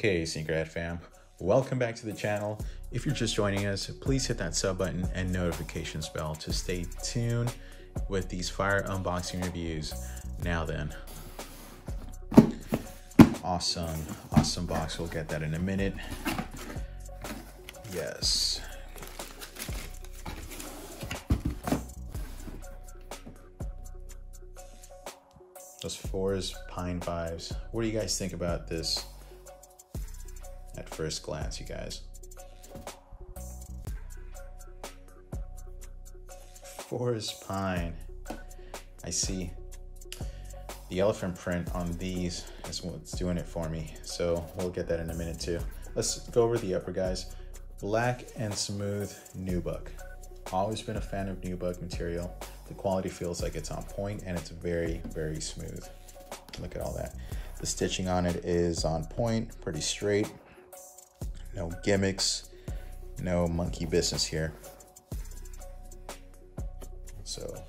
Okay, Sneakerhead Fam, welcome back to the channel. If you're just joining us, please hit that sub button and notifications bell to stay tuned with these fire unboxing reviews. Now then, awesome box. We'll get that in a minute. Yes. Those Forest Pine vibes. What do you guys think about this at first glance, you guys? Forest Pine. I see the elephant print on these is what's doing it for me. So we'll get that in a minute too. Let's go over the upper, guys. Black and smooth nubuck. Always been a fan of nubuck material. The quality feels like it's on point and it's very, very smooth. Look at all that. The stitching on it is on point, pretty straight. No gimmicks, no monkey business here. So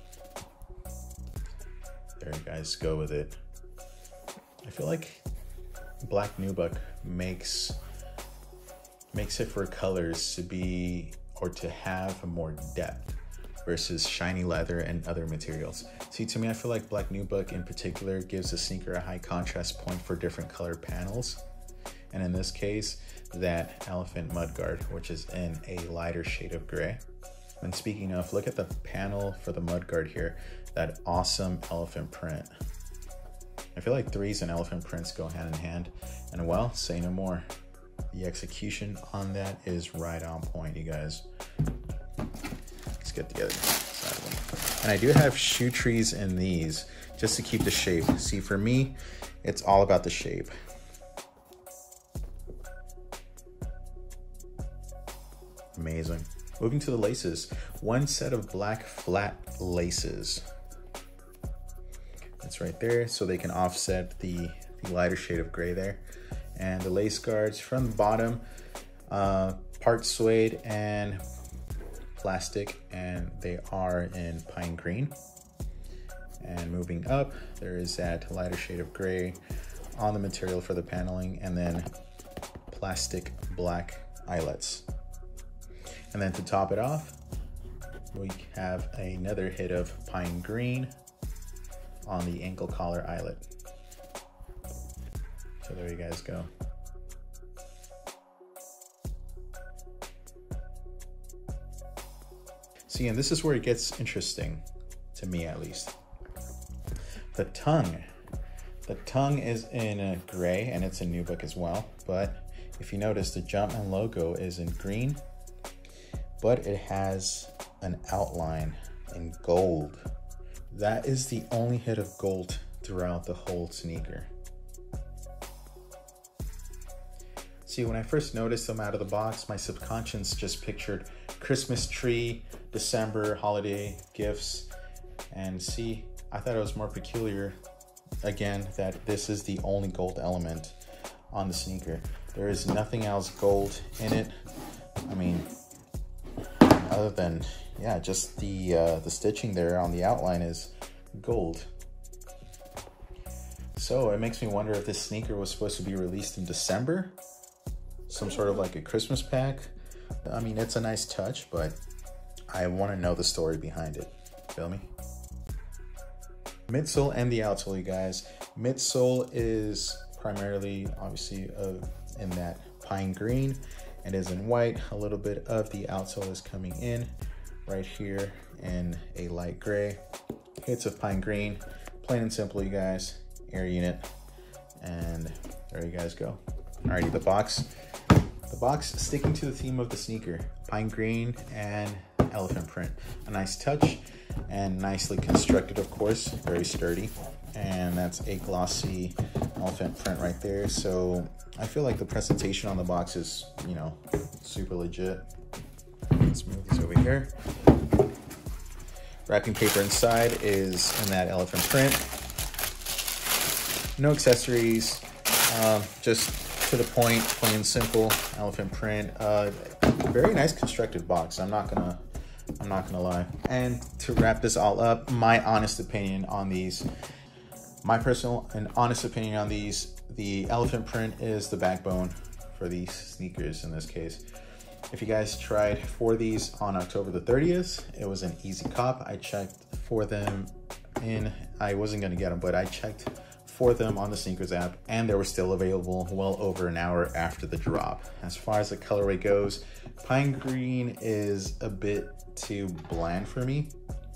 there you guys go with it. I feel like black nubuck makes it for colors to be or to have more depth versus shiny leather and other materials. See, to me, I feel like black nubuck in particular gives a sneaker a high contrast point for different colored panels. And in this case, that elephant mudguard, which is in a lighter shade of gray. And speaking of, look at the panel for the mudguard here, that awesome elephant print. I feel like threes and elephant prints go hand in hand. And well, say no more. The execution on that is right on point, you guys. Let's get the other side of them. And I do have shoe trees in these just to keep the shape. See, for me, it's all about the shape. Amazing. Moving to the laces. One set of black flat laces. That's right there, so they can offset the lighter shade of gray there. And the lace guards from the bottom, part suede and plastic, and they are in pine green. And moving up, there is that lighter shade of gray on the material for the paneling, and then plastic black eyelets. And then to top it off, we have another hit of pine green on the ankle collar eyelet. So there you guys go. See, and this is where it gets interesting, to me at least. The tongue. The tongue is in a gray, and it's a nubuck as well. But if you notice, the Jumpman logo is in green, but it has an outline in gold. That is the only hit of gold throughout the whole sneaker. See, when I first noticed them out of the box, my subconscious just pictured Christmas tree, December, holiday gifts. And see, I thought it was more peculiar, again, that this is the only gold element on the sneaker. There is nothing else gold in it. I mean, other than, yeah, just the stitching there on the outline is gold. So it makes me wonder if this sneaker was supposed to be released in December. Some sort of like a Christmas pack. I mean, it's a nice touch, but I want to know the story behind it. Feel me? Midsole and the outsole, you guys. Midsole is primarily, obviously, in that pine green. It is in white. A little bit of the outsole is coming in right here in a light gray. Hits of pine green. Plain and simple, you guys. Air unit. And there you guys go. Alrighty, the box. The box sticking to the theme of the sneaker. Pine green and elephant print. A nice touch and nicely constructed, of course. Very sturdy. And that's a glossy elephant print right there. So I feel like the presentation on the box is, you know, super legit. Let's move these over here. Wrapping paper inside is in that elephant print. No accessories, just to the point, plain and simple, elephant print. Very nice constructed box. I'm not gonna lie. And to wrap this all up, my honest opinion on these. My personal and honest opinion on these, the elephant print is the backbone for these sneakers in this case. If you guys tried for these on October the 30th, it was an easy cop. I checked for them I wasn't gonna get them, but I checked for them on the Sneakers app, and they were still available well over an hour after the drop. As far as the colorway goes, pine green is a bit too bland for me,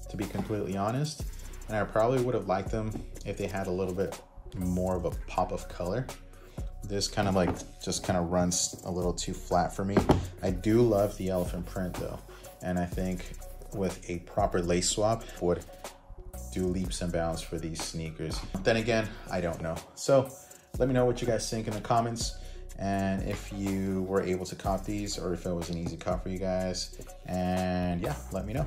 to be completely honest, and I probably would have liked them if they had a little bit more of a pop of color. This kind of like just kind of runs a little too flat for me. I do love the elephant print though, and I think with a proper lace swap would do leaps and bounds for these sneakers. Then again, I don't know. So let me know what you guys think in the comments, and if you were able to cop these or if it was an easy cop for you guys, and yeah, let me know.